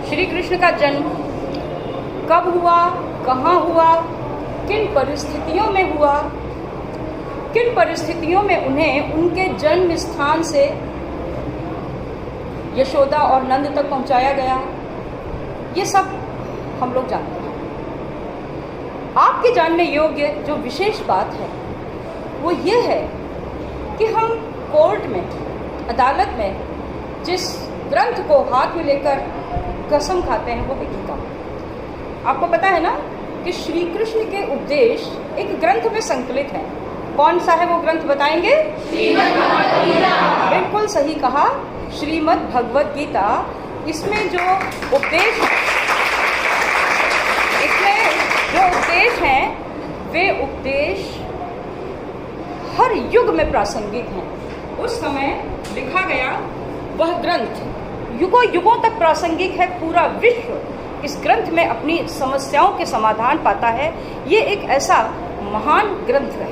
श्री कृष्ण का जन्म कब हुआ, कहाँ हुआ, किन परिस्थितियों में हुआ, किन परिस्थितियों में उन्हें उनके जन्म स्थान से यशोदा और नंद तक पहुंचाया गया, ये सब हम लोग जानते हैं। आपके जानने योग्य जो विशेष बात है वो ये है कि हम कोर्ट में, अदालत में जिस ग्रंथ को हाथ में लेकर कसम खाते हैं वो है गीता। आपको पता है ना कि श्री कृष्ण के उपदेश एक ग्रंथ में संकलित हैं। कौन सा है वो ग्रंथ बताएंगे? श्रीमद् भगवद गीता। बिल्कुल सही कहा, श्रीमद् भगवद गीता। इसमें जो उपदेश है, इसमें जो उपदेश हैं वे उपदेश हर युग में प्रासंगिक हैं। उस समय लिखा गया वह ग्रंथ युगों युगों तक प्रासंगिक है। पूरा विश्व इस ग्रंथ में अपनी समस्याओं के समाधान पाता है। ये एक ऐसा महान ग्रंथ है।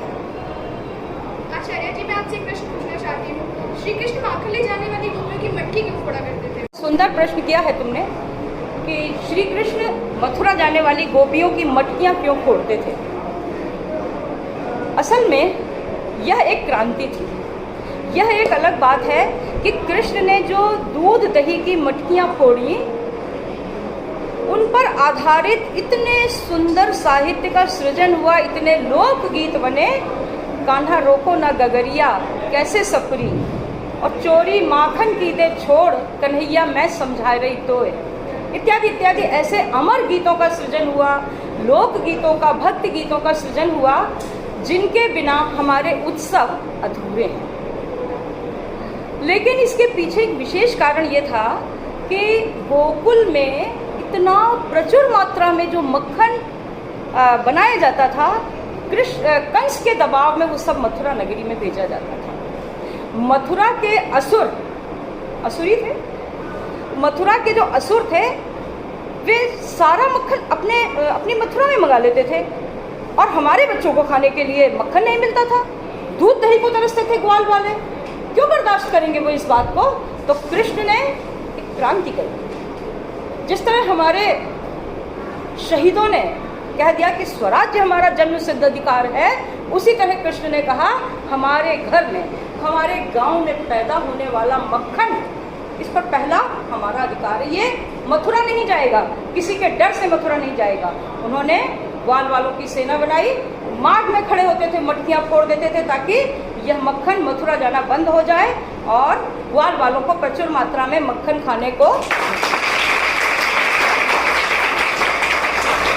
आचार्य जी, मैं आपसे एक प्रश्न पूछना चाहती हूँ। श्री कृष्ण माखन ले जाने वाली गोपियों की मटकी क्यों फोड़ा करते थे? सुंदर प्रश्न किया है तुमने कि श्री कृष्ण मथुरा जाने वाली गोपियों की मटकियां क्यों फोड़ते थे। असल में यह एक क्रांति थी। यह एक अलग बात है कि कृष्ण ने जो दूध दही की मटकियां फोड़ी, उन पर आधारित इतने सुंदर साहित्य का सृजन हुआ, इतने लोकगीत बने। कान्हा रोको ना गगरिया कैसे सफरी, और चोरी माखन की दे छोड़ कन्हैया मैं समझा रही तो, इत्यादि इत्यादि ऐसे अमर गीतों का सृजन हुआ, लोक गीतों का, भक्ति गीतों का सृजन हुआ, जिनके बिना हमारे उत्सव अधूरे हैं। लेकिन इसके पीछे एक विशेष कारण ये था कि गोकुल में इतना प्रचुर मात्रा में जो मक्खन बनाया जाता था, कंस के दबाव में वो सब मथुरा नगरी में भेजा जाता था। मथुरा के असुरी थे। मथुरा के जो असुर थे वे सारा मक्खन अपनी मथुरा में मंगा लेते थे, और हमारे बच्चों को खाने के लिए मक्खन नहीं मिलता था। दूध दही को तरसते थे ग्वाल वाले। क्यों बर्दाश्त करेंगे वो इस बात को? तो कृष्ण ने एक क्रांति करी। जिस तरह हमारे शहीदों ने कह दिया कि स्वराज्य हमारा जन्म सिद्ध अधिकार है, उसी तरह कृष्ण ने कहा हमारे घर में, हमारे गांव में पैदा होने वाला मक्खन, इस पर पहला हमारा अधिकार है। ये मथुरा नहीं जाएगा, किसी के डर से मथुरा नहीं जाएगा। उन्होंने ग्वाल वालों की सेना बनाई, मार्ग में खड़े होते थे, मटकियां फोड़ देते थे ताकि यह मक्खन मथुरा जाना बंद हो जाए और ग्वाल वालों को प्रचुर मात्रा में मक्खन खाने को।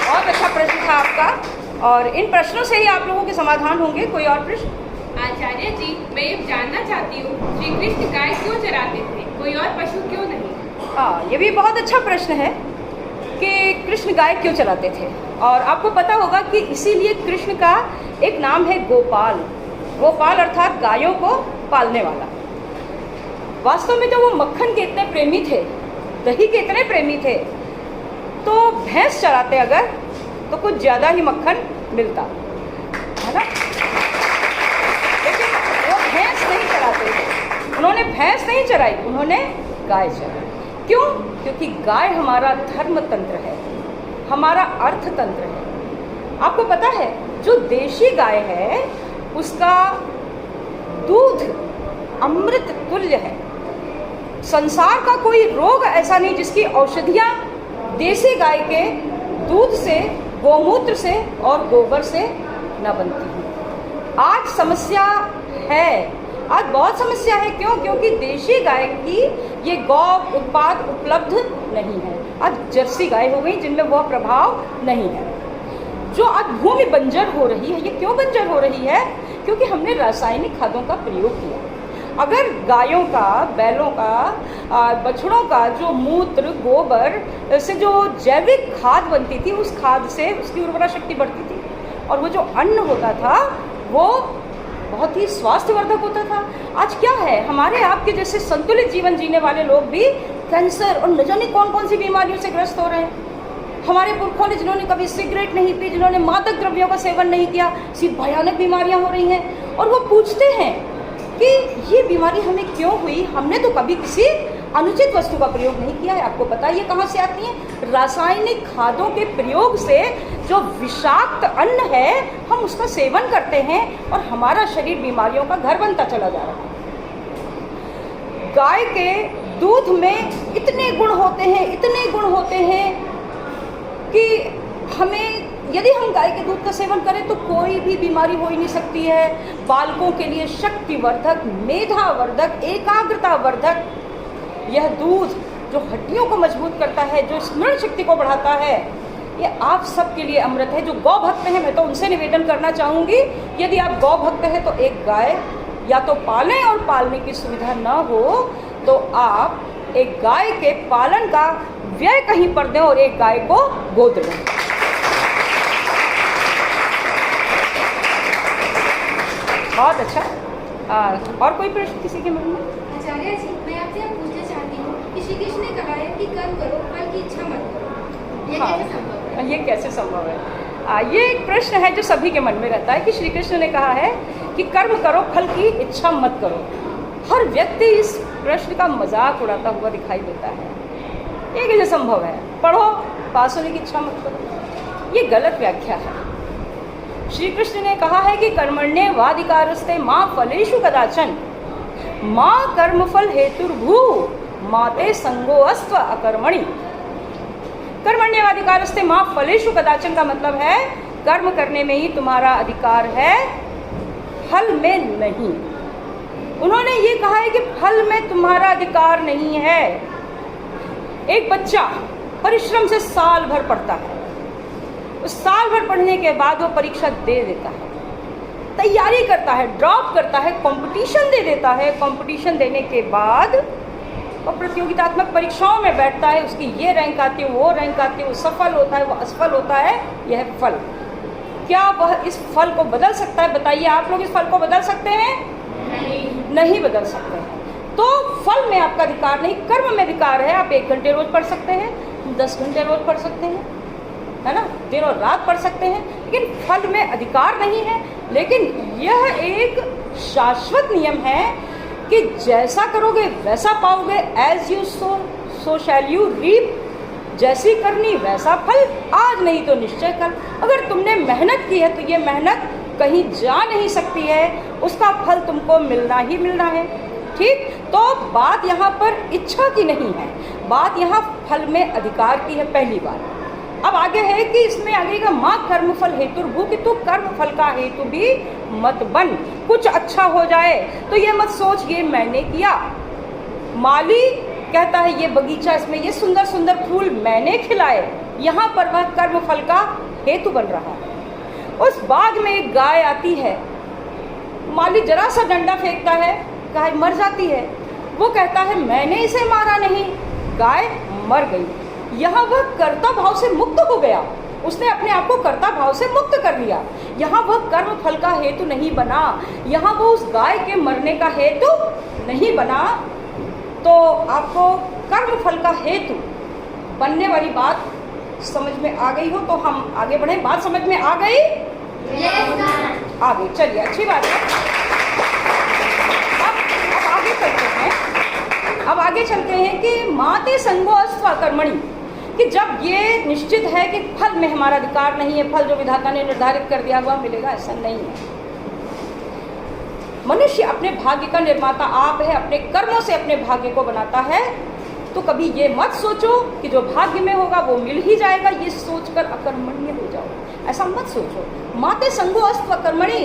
बहुत अच्छा प्रश्न था आपका, और इन प्रश्नों से ही आप लोगों के समाधान होंगे। कोई और प्रश्न? आचार्य जी, मैं ये जानना चाहती हूँ, श्री कृष्ण गाय क्यों चराते थे, कोई और पशु क्यों नहीं? हाँ, ये भी बहुत अच्छा प्रश्न है कि कृष्ण गाय क्यों चराते थे। और आपको पता होगा कि इसीलिए कृष्ण का एक नाम है गोपाल। गोपाल अर्थात गायों को पालने वाला। वास्तव में जब वो मक्खन के इतने प्रेमी थे, दही के इतने प्रेमी थे, तो भैंस चराते अगर तो कुछ ज़्यादा ही मक्खन मिलता है ना। लेकिन वो भैंस नहीं चराते थे। उन्होंने भैंस नहीं चराई, उन्होंने गाय चराई। क्यों? क्योंकि गाय हमारा धर्म तंत्र है, हमारा अर्थ तंत्र है। आपको पता है जो देशी गाय है उसका दूध अमृत तुल्य है। संसार का कोई रोग ऐसा नहीं जिसकी औषधियाँ देसी गाय के दूध से, गोमूत्र से और गोबर से न बनती हैं। आज समस्या है, आज बहुत समस्या है। क्यों? क्योंकि देशी गाय की ये गौ उत्पाद उपलब्ध नहीं है। आज जर्सी गाय हो गई जिनमें वह प्रभाव नहीं है। जो आज भूमि बंजर हो रही है, ये क्यों बंजर हो रही है? क्योंकि हमने रासायनिक खादों का प्रयोग किया। अगर गायों का, बैलों का, बछड़ों का जो मूत्र, गोबर से जो जैविक खाद बनती थी, उस खाद से उसकी उर्वरा शक्ति बढ़ती थी, और वो जो अन्न होता था वो बहुत ही स्वास्थ्यवर्धक होता था। आज क्या है, हमारे आपके जैसे संतुलित जीवन जीने वाले लोग भी कैंसर और न जाने कौन कौन सी बीमारियों से ग्रस्त हो रहे हैं। हमारे पुरखों ने जिन्होंने कभी सिगरेट नहीं पी, जिन्होंने मादक द्रव्यों का सेवन नहीं किया, सिर्फ भयानक बीमारियां हो रही हैं। और वो पूछते हैं कि ये बीमारी हमें क्यों हुई, हमने तो कभी किसी अनुचित वस्तु का प्रयोग नहीं किया है। आपको पता है ये कहाँ से आती है? रासायनिक खादों के प्रयोग से जो विषाक्त अन्न है हम उसका सेवन करते हैं और हमारा शरीर बीमारियों का घर बनता चला जा रहा है। गाय के दूध में इतने गुण होते हैं कि हमें, यदि हम गाय के दूध का सेवन करें तो कोई भी बीमारी हो ही नहीं सकती है। बालकों के लिए शक्तिवर्धक, मेधावर्धक, एकाग्रतावर्धक यह दूध जो हड्डियों को मजबूत करता है, जो स्मरण शक्ति को बढ़ाता है, ये आप सबके लिए अमृत है। जो गौ भक्त हैं मैं तो उनसे निवेदन करना चाहूँगी, यदि आप गौ भक्त हैं तो एक गाय या तो पालें, और पालने की सुविधा न हो तो आप एक गाय के पालन का व्यय कहीं पर दें और एक गाय को गोद लें। बहुत अच्छा। और कोई प्रश्न किसी के मन में? आचार्य जी, मैं आपसे यह पूछना चाहती हूँ कि श्री कृष्ण ने कहा है कि कर्म करो, फल की इच्छा मत करो, ये कैसे संभव है? ये कैसे संभव है? ये एक प्रश्न है जो सभी के मन में रहता है कि श्री कृष्ण ने कहा है कि कर्म करो, फल की इच्छा मत करो। हर व्यक्ति इस प्रश्न का मजाक उड़ाता हुआ दिखाई देता है। ये कैसे संभव है? पढ़ो, पास होने की इच्छा मत करो। ये गलत व्याख्या है। श्री कृष्ण ने कहा है कि कर्मण्येवाधिकारस्ते मां फलेषु कदाचन मां कर्मफल हेतुर्भू माते संगोऽस्त्व अकर्मणि। कर्मण्येवाधिकारस्ते मां फलेषु कदाचन का मतलब है कर्म करने में ही तुम्हारा अधिकार है, फल में नहीं। उन्होंने ये कहा है कि फल में तुम्हारा अधिकार नहीं है। एक बच्चा परिश्रम से साल भर पढ़ता है, उस साल भर पढ़ने के बाद वो परीक्षा दे देता है, तैयारी करता है, ड्रॉप करता है, कंपटीशन दे देता है। कंपटीशन देने के बाद वो प्रतियोगितात्मक परीक्षाओं में बैठता है, उसकी ये रैंक आती है, वो रैंक आती है, वो सफल होता है, वो असफल होता है। यह है फल। क्या वह इस फल को बदल सकता है? बताइए, आप लोग इस फल को बदल सकते हैं? नहीं बदल सकते हैं। तो फल में आपका अधिकार नहीं, कर्म में अधिकार है। आप 1 घंटे रोज पढ़ सकते हैं, 10 घंटे रोज पढ़ सकते हैं, है ना, दिन और रात पढ़ सकते हैं, लेकिन फल में अधिकार नहीं है। लेकिन यह एक शाश्वत नियम है कि जैसा करोगे वैसा पाओगे। As you sow so shall you reap. जैसी करनी वैसा फल, आज नहीं तो निश्चय कल। अगर तुमने मेहनत की है तो ये मेहनत कहीं जा नहीं सकती है, उसका फल तुमको मिलना ही मिलना है। ठीक, तो बात यहाँ पर इच्छा की नहीं है, बात यहाँ फल में अधिकार की है, पहली बात। अब आगे है कि इसमें आगे का माँ कर्म फल हेतुर्भू, कि तू कर्म फल का हेतु भी मत बन। कुछ अच्छा हो जाए तो ये मत सोच ये मैंने किया। माली कहता है ये बगीचा, इसमें ये सुंदर सुंदर फूल मैंने खिलाए, यहाँ पर वह कर्म फल का हेतु बन रहा है। उस बाग में एक गाय आती है, माली जरा सा डंडा फेंकता है, गाय मर जाती है। वो कहता है मैंने इसे मारा नहीं, गाय मर गई। यहाँ वह कर्ता भाव से मुक्त हो गया, उसने अपने आप को कर्ता भाव से मुक्त कर लिया। यहाँ वह कर्म फल का हेतु नहीं बना, यहाँ वो उस गाय के मरने का हेतु नहीं बना। तो आपको कर्म फल का हेतु बनने वाली बात समझ में आ गई हो तो हम आगे बढ़े। बात समझ में आ गई? आ गई, चलिए अच्छी बात है। अब आगे चलते हैं। अब आगे चलते हैं कि माते संगोऽस्त्व कर्मणि, कि जब ये निश्चित है कि फल में हमारा अधिकार नहीं है, फल जो विधाता ने निर्धारित कर दिया हुआ मिलेगा, ऐसा नहीं है। मनुष्य अपने भाग्य का निर्माता आप है, अपने कर्मों से अपने भाग्य को बनाता है। तो कभी ये मत सोचो कि जो भाग्य में होगा वो मिल ही जाएगा, ये सोचकर अकर्मण्य हो जाओ, ऐसा मत सोचो। माते संगोऽस्त्व कर्मणि,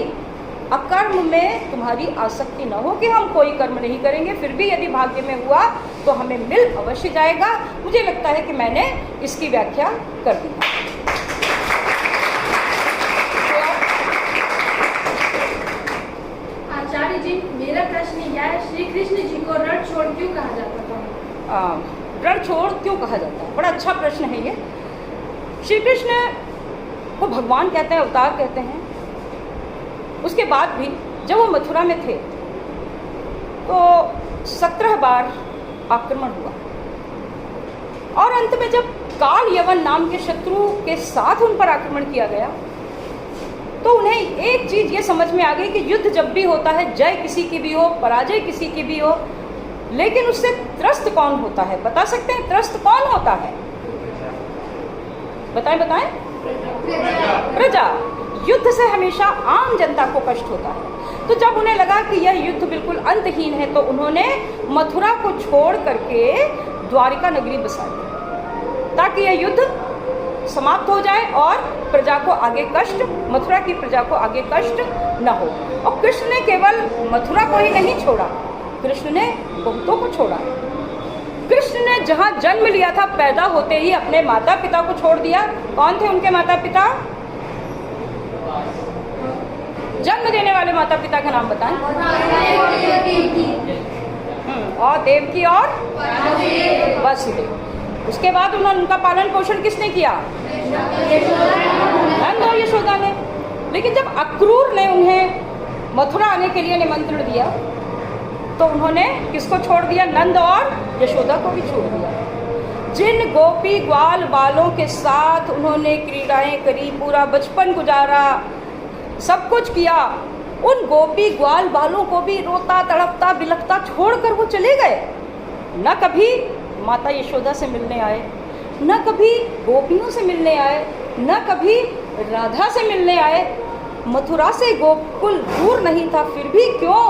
अकर्म में तुम्हारी आसक्ति न हो कि हम कोई कर्म नहीं करेंगे, फिर भी यदि भाग्य में हुआ तो हमें मिल अवश्य जाएगा। मुझे लगता है कि मैंने इसकी व्याख्या कर दी। आचार्य जी, मेरा प्रश्न यह है, श्री कृष्ण जी को रण छोड़ क्यों कहा जाता था? रण छोड़ क्यों कहा जाता है? बड़ा अच्छा प्रश्न है ये। श्री कृष्ण को भगवान कहते हैं, अवतार कहते हैं। उसके बाद भी जब वो मथुरा में थे तो 17 बार आक्रमण हुआ, और अंत में जब काल यवन नाम के शत्रु के साथ उन पर आक्रमण किया गया तो उन्हें एक चीज ये समझ में आ गई कि युद्ध जब भी होता है, जय किसी की भी हो, पराजय किसी की भी हो, लेकिन उससे त्रस्त कौन होता है? बता सकते हैं त्रस्त कौन होता है? बताएं बताएं। प्रजा। युद्ध से हमेशा आम जनता को कष्ट होता है। तो जब उन्हें लगा कि यह युद्ध बिल्कुल अंतहीन है तो उन्होंने मथुरा को छोड़ करके द्वारिका नगरी बसा दी ताकि यह युद्ध समाप्त हो जाए और प्रजा को आगे कष्ट, मथुरा की प्रजा को आगे कष्ट न हो। और कृष्ण ने केवल मथुरा को ही नहीं छोड़ा, कृष्ण ने बहुतों को छोड़ा। कृष्ण ने जहाँ जन्म लिया था पैदा होते ही अपने माता पिता को छोड़ दिया। कौन थे उनके माता पिता? जन्म देने वाले माता पिता का नाम बताएं। और देवकी और वसुदेव। उसके बाद उन्होंने उनका पालन पोषण किसने किया? नंद और यशोदा ने। लेकिन जब अक्रूर ने उन्हें मथुरा आने के लिए निमंत्रण दिया तो उन्होंने किसको छोड़ दिया? नंद और यशोदा को भी छोड़ दिया। जिन गोपी ग्वाल बालों के साथ उन्होंने क्रीड़ाएं करी, पूरा बचपन गुजारा, सब कुछ किया, उन गोपी ग्वाल बालों को भी रोता तड़पता बिलखता छोड़कर वो चले गए। न कभी माता यशोदा से मिलने आए, न कभी गोपियों से मिलने आए, न कभी राधा से मिलने आए। मथुरा से गोकुल दूर नहीं था, फिर भी क्यों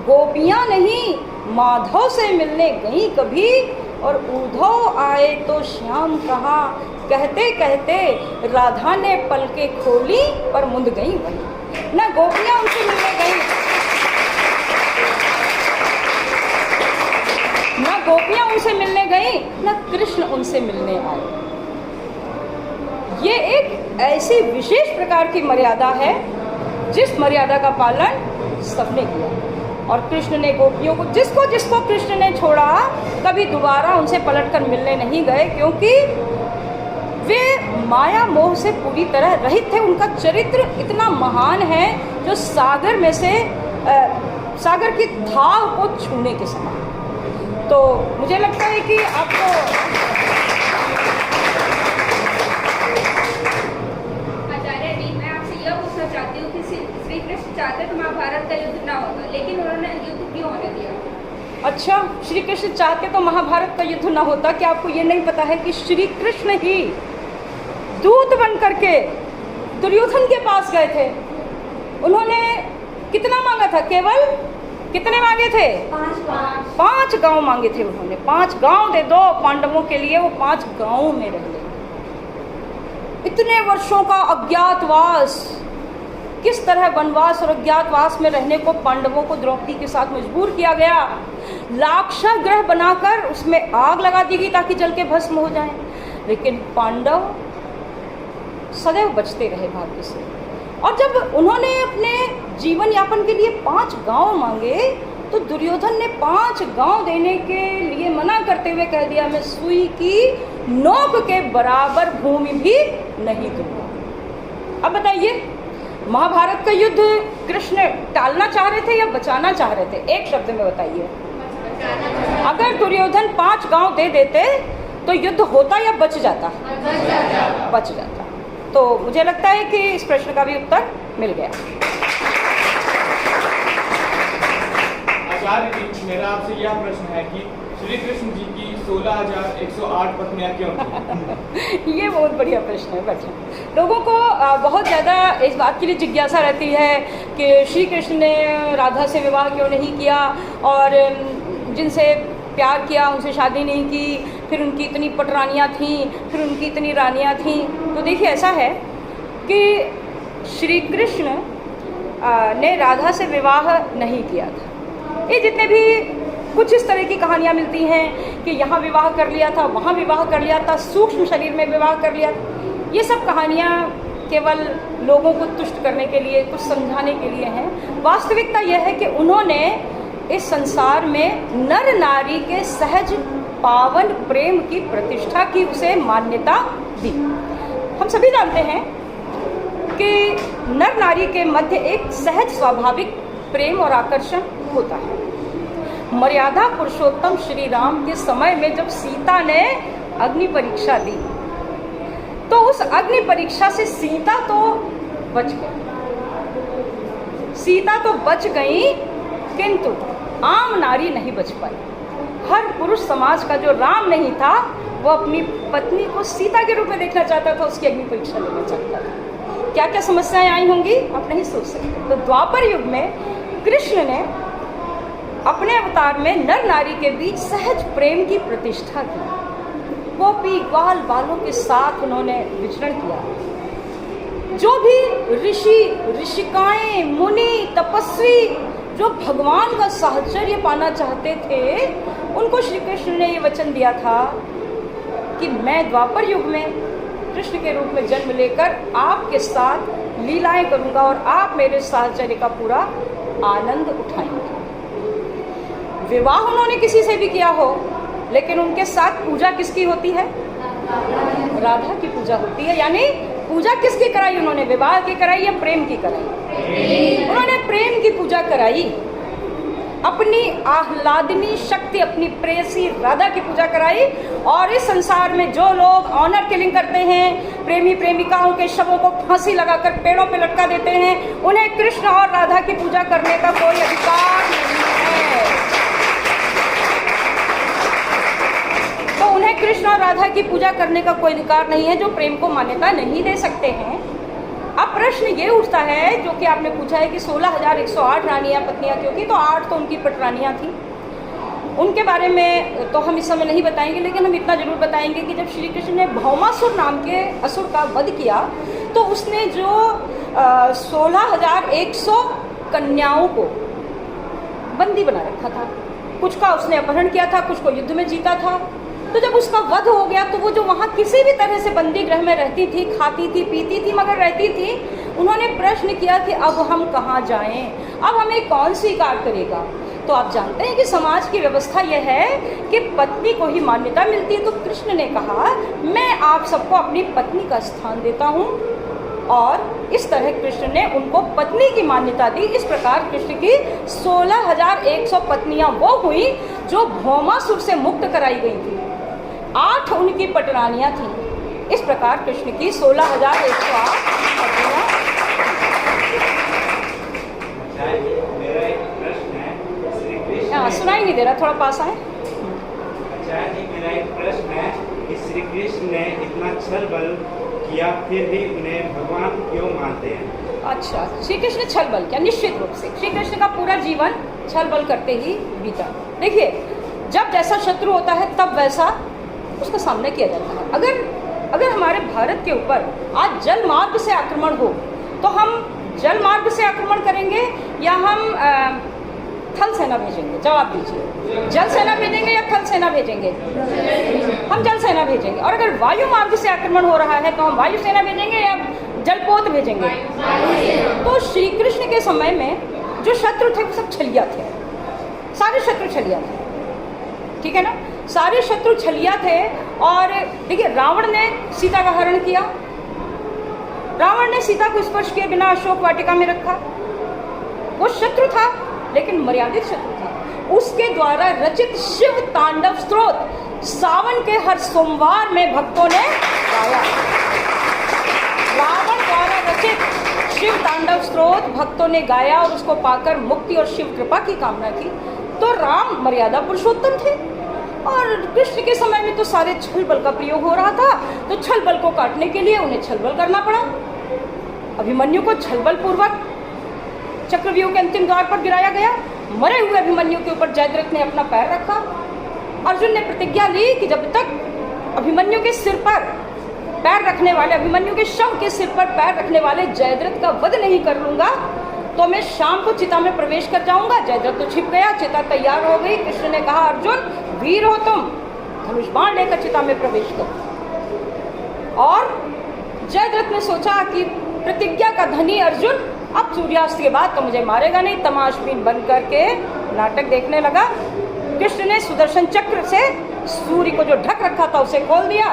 गोपियाँ नहीं माधव से मिलने गई कभी। और उद्धव आए तो श्याम कहाँ, कहते कहते राधा ने पलकें खोली पर मुंद गई वही। न गोपियाँ उनसे मिलने गई, न गोपियाँ उनसे मिलने गई, न कृष्ण उनसे मिलने आए। ये एक ऐसी विशेष प्रकार की मर्यादा है जिस मर्यादा का पालन सबने किया। और कृष्ण ने गोपियों को, जिसको जिसको कृष्ण ने छोड़ा, कभी दोबारा उनसे पलटकर मिलने नहीं गए, क्योंकि वे माया मोह से पूरी तरह रहित थे। उनका चरित्र इतना महान है जो सागर में से सागर की थाह को छूने के समान। तो मुझे लगता है कि आपको आचार्य जी, मैं आपसे यह पूछना चाहती हूँ कि श्री कृष्ण चाहते तो महाभारत का युद्ध ना होता, लेकिन उन्होंने युद्ध क्यों होने दिया? अच्छा, श्री कृष्ण चाहते तो महाभारत का युद्ध ना होता। क्या आपको ये नहीं पता है कि श्री कृष्ण ही दूत बन करके दुर्योधन के पास गए थे? उन्होंने कितना मांगा था? केवल कितने मांगे थे? 5 गांव मांगे थे उन्होंने। 5 गांव दे दो पांडवों के लिए, वो 5 गांव में रह गए। इतने वर्षों का अज्ञातवास, किस तरह वनवास और अज्ञातवास में रहने को पांडवों को द्रौपदी के साथ मजबूर किया गया। लाक्षागृह ग्रह बनाकर उसमें आग लगा दी गई ताकि जल के भस्म हो जाएं। लेकिन पांडव सदैव बचते रहे भाग्य से। और जब उन्होंने अपने जीवन यापन के लिए 5 गांव मांगे तो दुर्योधन ने 5 गांव देने के लिए मना करते हुए कह दिया, मैं सुई की नोक के बराबर भूमि भी नहीं दूंगा। अब बताइए, महाभारत का युद्ध कृष्ण टालना चाह रहे थे या बचाना चाह रहे थे? एक शब्द में बताइए। अगर दुर्योधन 5 गांव दे देते तो युद्ध होता या बच जाता? बच जाता। तो मुझे लगता है कि इस प्रश्न का भी उत्तर मिल गया। आचार्य जी, मेरा आपसे यह प्रश्न है कि श्री कृष्ण जी की 16,108 पत्नियां क्यों थी? ये बहुत बढ़िया प्रश्न है बच्चा। लोगों को बहुत ज़्यादा इस बात के लिए जिज्ञासा रहती है कि श्री कृष्ण ने राधा से विवाह क्यों नहीं किया, और जिनसे प्यार किया उनसे शादी नहीं की, फिर उनकी इतनी पटरानियाँ थीं, फिर उनकी इतनी रानियाँ थीं। तो देखिए, ऐसा है कि श्री कृष्ण ने राधा से विवाह नहीं किया था। ये जितने भी कुछ इस तरह की कहानियाँ मिलती हैं कि यहाँ विवाह कर लिया था, वहाँ विवाह कर लिया था, सूक्ष्म शरीर में विवाह कर लिया, ये सब कहानियाँ केवल लोगों को तुष्ट करने के लिए, कुछ समझाने के लिए हैं। वास्तविकता यह है कि उन्होंने इस संसार में नर नारी के सहज पावन प्रेम की प्रतिष्ठा की, उसे मान्यता दी। हम सभी जानते हैं कि नर नारी के मध्य एक सहज स्वाभाविक प्रेम और आकर्षण होता है। मर्यादा पुरुषोत्तम श्री राम के समय में जब सीता ने अग्नि परीक्षा दी तो उस अग्नि परीक्षा से सीता तो बच गई, सीता तो बच गई, किंतु आम नारी नहीं बच पाई। हर पुरुष समाज का जो राम नहीं था, वो अपनी पत्नी को सीता के रूप में देखना चाहता था, उसकी अग्नि परीक्षा लेना चाहता था। क्या क्या समस्याएं आई होंगी आप नहीं सोच सकते। तो द्वापर युग में कृष्ण ने अपने अवतार में नर नारी के बीच सहज प्रेम की प्रतिष्ठा की। गोपी ग्वाल बालों के साथ उन्होंने विचरण किया। जो भी ऋषि ऋषिकाएं मुनि तपस्वी जो भगवान का साहचर्य पाना चाहते थे, उनको श्री कृष्ण ने ये वचन दिया था कि मैं द्वापर युग में कृष्ण के रूप में जन्म लेकर आपके साथ लीलाएं करूंगा और आप मेरे साहचर्य का पूरा आनंद उठाएंगे। विवाह उन्होंने किसी से भी किया हो, लेकिन उनके साथ पूजा किसकी होती है? राधा की पूजा होती है। यानी पूजा किसकी कराई उन्होंने? विवाह की कराई या प्रेम की कराई? उन्होंने प्रेम की पूजा कराई। अपनी आह्लादनी शक्ति, अपनी प्रेयसी राधा की पूजा कराई। और इस संसार में जो लोग ऑनर किलिंग करते हैं, प्रेमी प्रेमिकाओं के शवों को फांसी लगाकर पेड़ों पे लटका देते हैं, उन्हें कृष्ण और राधा की पूजा करने का कोई अधिकार नहीं है। तो उन्हें कृष्ण और राधा की पूजा करने का कोई अधिकार नहीं है, जो प्रेम को मान्यता नहीं दे सकते हैं। अब प्रश्न ये उठता है, जो कि आपने पूछा है कि 16,108 रानियां पत्नियां क्यों थी, तो 8 तो उनकी पटरानियां थी। उनके बारे में तो हम इस समय नहीं बताएंगे, लेकिन हम इतना जरूर बताएंगे कि जब श्री कृष्ण ने भौमासुर नाम के असुर का वध किया, तो उसने जो 16,100 कन्याओं को बंदी बना रखा था। कुछ का उसने अपहरण किया था, कुछ को युद्ध में जीता था। तो जब उसका वध हो गया, तो वो जो वहाँ किसी भी तरह से बंदी गृह में रहती थी, खाती थी, पीती थी, मगर रहती थी, उन्होंने प्रश्न किया कि अब हम कहाँ जाएं, अब हमें कौन स्वीकार करेगा। तो आप जानते हैं कि समाज की व्यवस्था यह है कि पत्नी को ही मान्यता मिलती है। तो कृष्ण ने कहा, मैं आप सबको अपनी पत्नी का स्थान देता हूँ, और इस तरह कृष्ण ने उनको पत्नी की मान्यता दी। इस प्रकार कृष्ण की 16,100 पत्नियां वो हुई जो भौमासुर से मुक्त कराई गई थी। 8 उनकी पटरानियां थीं। इस प्रकार कृष्ण की 16,108 पत्नियां। मेरा एक प्रश्न है, श्री कृष्ण सुनाई नहीं दे रहा, थोड़ा पास आए। आचार्य जी, मेरा एक प्रश्न है कि श्री कृष्ण ने इतना छल बल किया, फिर भी उन्हें भगवान क्यों मानते हैं? अच्छा, श्री कृष्ण छल बल क्या? निश्चित रूप से श्री कृष्ण का पूरा जीवन छल बल करते ही बीता। देखिए, जब जैसा शत्रु होता है तब वैसा उसका सामना किया जाता है। अगर हमारे भारत के ऊपर आज जल मार्ग से आक्रमण हो, तो हम जल मार्ग से आक्रमण करेंगे या हम थल सेना भेजेंगे? जवाब दीजिए। जल सेना भेजेंगे या थल सेना भेजेंगे? हम जल सेना भेजेंगे। और अगर वायु मार्ग से आक्रमण हो रहा है, तो हम वायु सेना भेजेंगे या जलपोत भेजेंगे? तो श्री कृष्ण के समय में जो शत्रु थे वो सब छलिया थे, सारे शत्रु छलिया थे, ठीक है ना? सारे शत्रु छलिया थे। और देखिए, रावण ने सीता का हरण किया। रावण ने सीता को स्पर्श किए बिना अशोक वाटिका में रखा। वो शत्रु था, लेकिन मर्यादित शत्रु था। उसके द्वारा रचित शिव तांडव स्तोत्र सावन के हर सोमवार में भक्तों ने गाया। रावण द्वारा रचित शिव तांडव स्तोत्र भक्तों ने गाया और उसको पाकर मुक्ति और शिव कृपा की कामना की। तो राम मर्यादा पुरुषोत्तम थे। और कृष्ण के समय में तो सारे छल बल का प्रयोग हो रहा था, तो छल बल को काटने के लिए उन्हें छल बल करना पड़ा। अभिमन्यु को छल बल पूर्वक चक्रव्यूह के अंतिम द्वार पर गिराया गया। मरे हुए अभिमन्यु के ऊपर जयद्रथ ने अपना पैर रखा। अर्जुन ने प्रतिज्ञा ली कि जब तक अभिमन्यु के सिर पर पैर रखने वाले, अभिमन्यु के शव के सिर पर पैर रखने वाले जयद्रथ का वध नहीं कर लूंगा, तो मैं शाम को चिता में प्रवेश कर जाऊंगा। जयद्रथ तो छिप गया, चिता तैयार हो गई। कृष्ण ने कहा, अर्जुन वीर हो तुम, धनुष बाण लेकर चिता में प्रवेश करो। और जयद्रथ ने सोचा कि प्रतिज्ञा का धनी अर्जुन अब सूर्यास्त के बाद तो मुझे मारेगा नहीं, तमाशबीन बन करके नाटक देखने लगा। कृष्ण ने सुदर्शन चक्र से सूर्य को जो ढक रखा था उसे खोल दिया,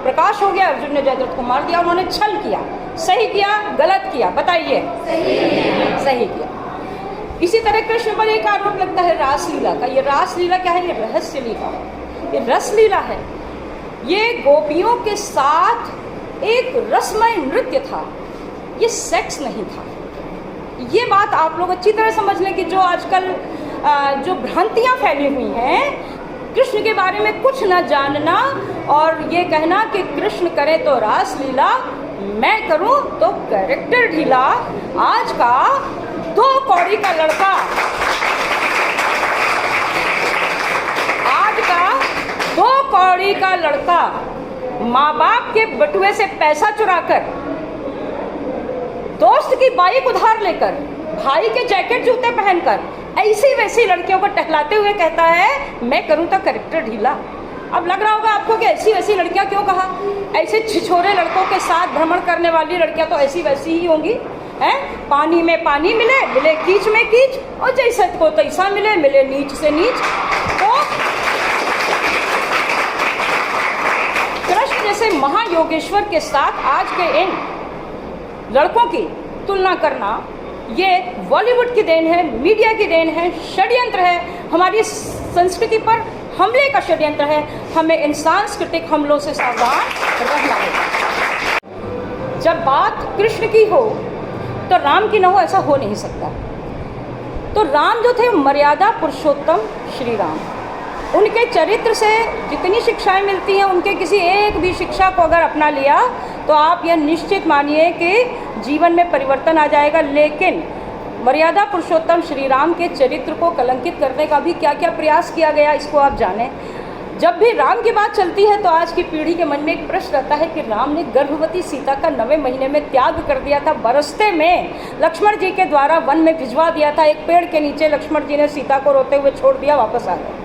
प्रकाश हो गया। अर्जुन ने जयद्रथ को मार दिया। उन्होंने छल किया। सही किया, गलत किया? बताइए। सही किया। इसी तरह कृष्ण पर एक आरोप लगता है रासलीला का। ये रासलीला क्या है? ये रहस्य लीला, ये रसलीला है। ये गोपियों के साथ एक रसमय नृत्य था, ये सेक्स नहीं था। ये बात आप लोग अच्छी तरह समझ लें कि जो आजकल जो भ्रांतियाँ फैली हुई हैं, कृष्ण के बारे में कुछ न जानना और ये कहना कि कृष्ण करे तो रास लीला, मैं करूं तो कैरेक्टर ढीला। आज का 2 कौड़ी का लड़का, आज का 2 कौड़ी का लड़का माँ बाप के बटुए से पैसा चुराकर, दोस्त की बाइक उधार लेकर, भाई के जैकेट जूते पहनकर ऐसी वैसी लड़कियों को टहलाते हुए कहता है मैं करूं तो कैरेक्टर ढीला। अब लग रहा होगा आपको कि ऐसी वैसी लड़कियां क्यों कहा? ऐसे छिछोरे लड़कों के साथ भ्रमण करने वाली लड़कियां तो ऐसी वैसी ही होंगी, हैं? पानी में पानी मिले, मिले कीच में कीच, और जैसे को तैसा मिले, मिले नीच से नीच। तो कृष्ण जैसे महायोगेश्वर के साथ आज के इन लड़कों की तुलना करना ये बॉलीवुड की देन है, मीडिया की देन है, षड्यंत्र है, हमारी संस्कृति पर हमले का षड्यंत्र है। हमें इन सांस्कृतिक हमलों से सावधान रहना होगा। जब बात कृष्ण की हो तो राम की न हो, ऐसा हो नहीं सकता। तो राम जो थे मर्यादा पुरुषोत्तम श्री राम, उनके चरित्र से जितनी शिक्षाएं मिलती हैं, उनके किसी एक भी शिक्षा को अगर अपना लिया तो आप यह निश्चित मानिए कि जीवन में परिवर्तन आ जाएगा। लेकिन मर्यादा पुरुषोत्तम श्री राम के चरित्र को कलंकित करने का भी क्या क्या प्रयास किया गया, इसको आप जानें। जब भी राम की बात चलती है तो आज की पीढ़ी के मन में एक प्रश्न रहता है कि राम ने गर्भवती सीता का 9वें महीने में त्याग कर दिया था, बरसते में लक्ष्मण जी के द्वारा वन में भिजवा दिया था, एक पेड़ के नीचे लक्ष्मण जी ने सीता को रोते हुए छोड़ दिया, वापस आ गए।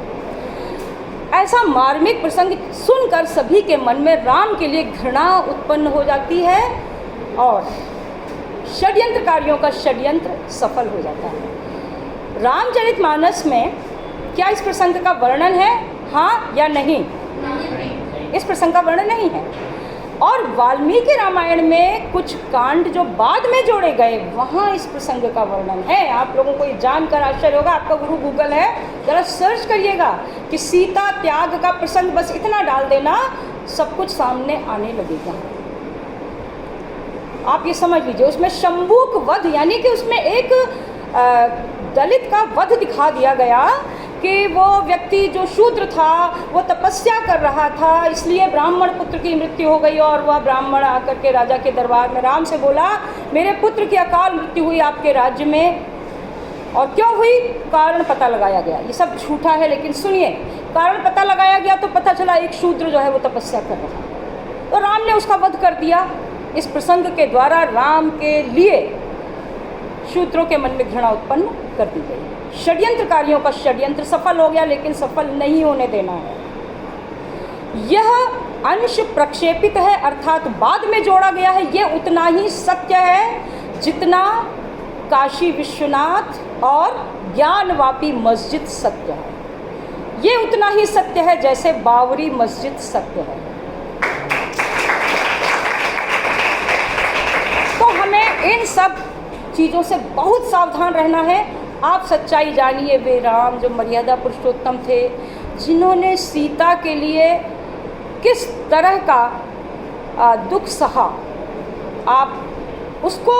ऐसा मार्मिक प्रसंग सुनकर सभी के मन में राम के लिए घृणा उत्पन्न हो जाती है और षड्यंत्रकारियों का षड्यंत्र सफल हो जाता है। रामचरितमानस में क्या इस प्रसंग का वर्णन है, हाँ या नहीं? इस प्रसंग का वर्णन नहीं है। और वाल्मीकि रामायण में कुछ कांड जो बाद में जोड़े गए, वहाँ इस प्रसंग का वर्णन है। आप लोगों को ये जानकर आश्चर्य होगा, आपका गुरु गूगल है, जरा सर्च करिएगा कि सीता त्याग का प्रसंग, बस इतना डाल देना, सब कुछ सामने आने लगेगा। आप ये समझ लीजिए, उसमें शंभूक वध, यानी कि उसमें एक दलित का वध दिखा दिया गया कि वो व्यक्ति जो शूद्र था वो तपस्या कर रहा था, इसलिए ब्राह्मण पुत्र की मृत्यु हो गई और वह ब्राह्मण आकर के राजा के दरबार में राम से बोला मेरे पुत्र की अकाल मृत्यु हुई आपके राज्य में। और क्यों हुई, कारण पता लगाया गया। ये सब झूठा है, लेकिन सुनिए, कारण पता लगाया गया तो पता चला एक शूद्र जो है वो तपस्या कर रहा था, तो राम ने उसका वध कर दिया। इस प्रसंग के द्वारा राम के लिए शूद्रों के मन में घृणा उत्पन्न कर दी गई। षड्यंत्रकारियों का षड्यंत्र सफल हो गया, लेकिन सफल नहीं होने देना है। यह अंश प्रक्षेपित है, अर्थात बाद में जोड़ा गया है, यह उतना ही सत्य है जितना काशी विश्वनाथ और ज्ञानवापी मस्जिद सत्य है। ये उतना ही सत्य है जैसे बावरी मस्जिद सत्य है। तो हमें इन सब चीज़ों से बहुत सावधान रहना है। आप सच्चाई जानिए, वे राम जो मर्यादा पुरुषोत्तम थे, जिन्होंने सीता के लिए किस तरह का दुख सहा, आप उसको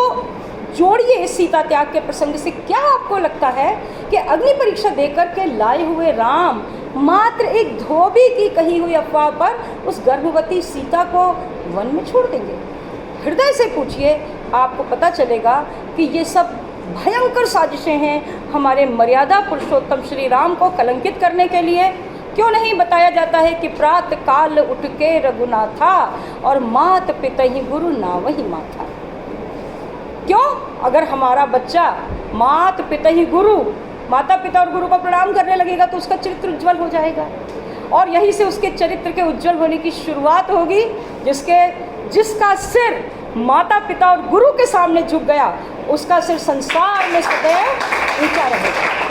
जोड़िए इस सीता त्याग के प्रसंग से। क्या आपको लगता है कि अग्नि परीक्षा देकर के लाए हुए राम मात्र एक धोबी की कही हुई अफवाह पर उस गर्भवती सीता को वन में छोड़ देंगे? हृदय से पूछिए, आपको पता चलेगा कि ये सब भयंकर साजिशें हैं हमारे मर्यादा पुरुषोत्तम श्री राम को कलंकित करने के लिए। क्यों नहीं बताया जाता है कि प्रातः काल उठ के रघुनाथा और मात पिता ही गुरु ना वही माथा। क्यों? अगर हमारा बच्चा मात पिता ही गुरु, माता पिता और गुरु को प्रणाम करने लगेगा तो उसका चरित्र उज्जवल हो जाएगा, और यहीं से उसके चरित्र के उज्जवल होने की शुरुआत होगी। जिसका सिर माता पिता और गुरु के सामने झुक गया, उसका सिर संसार में सदैव ऊंचा रहेगा।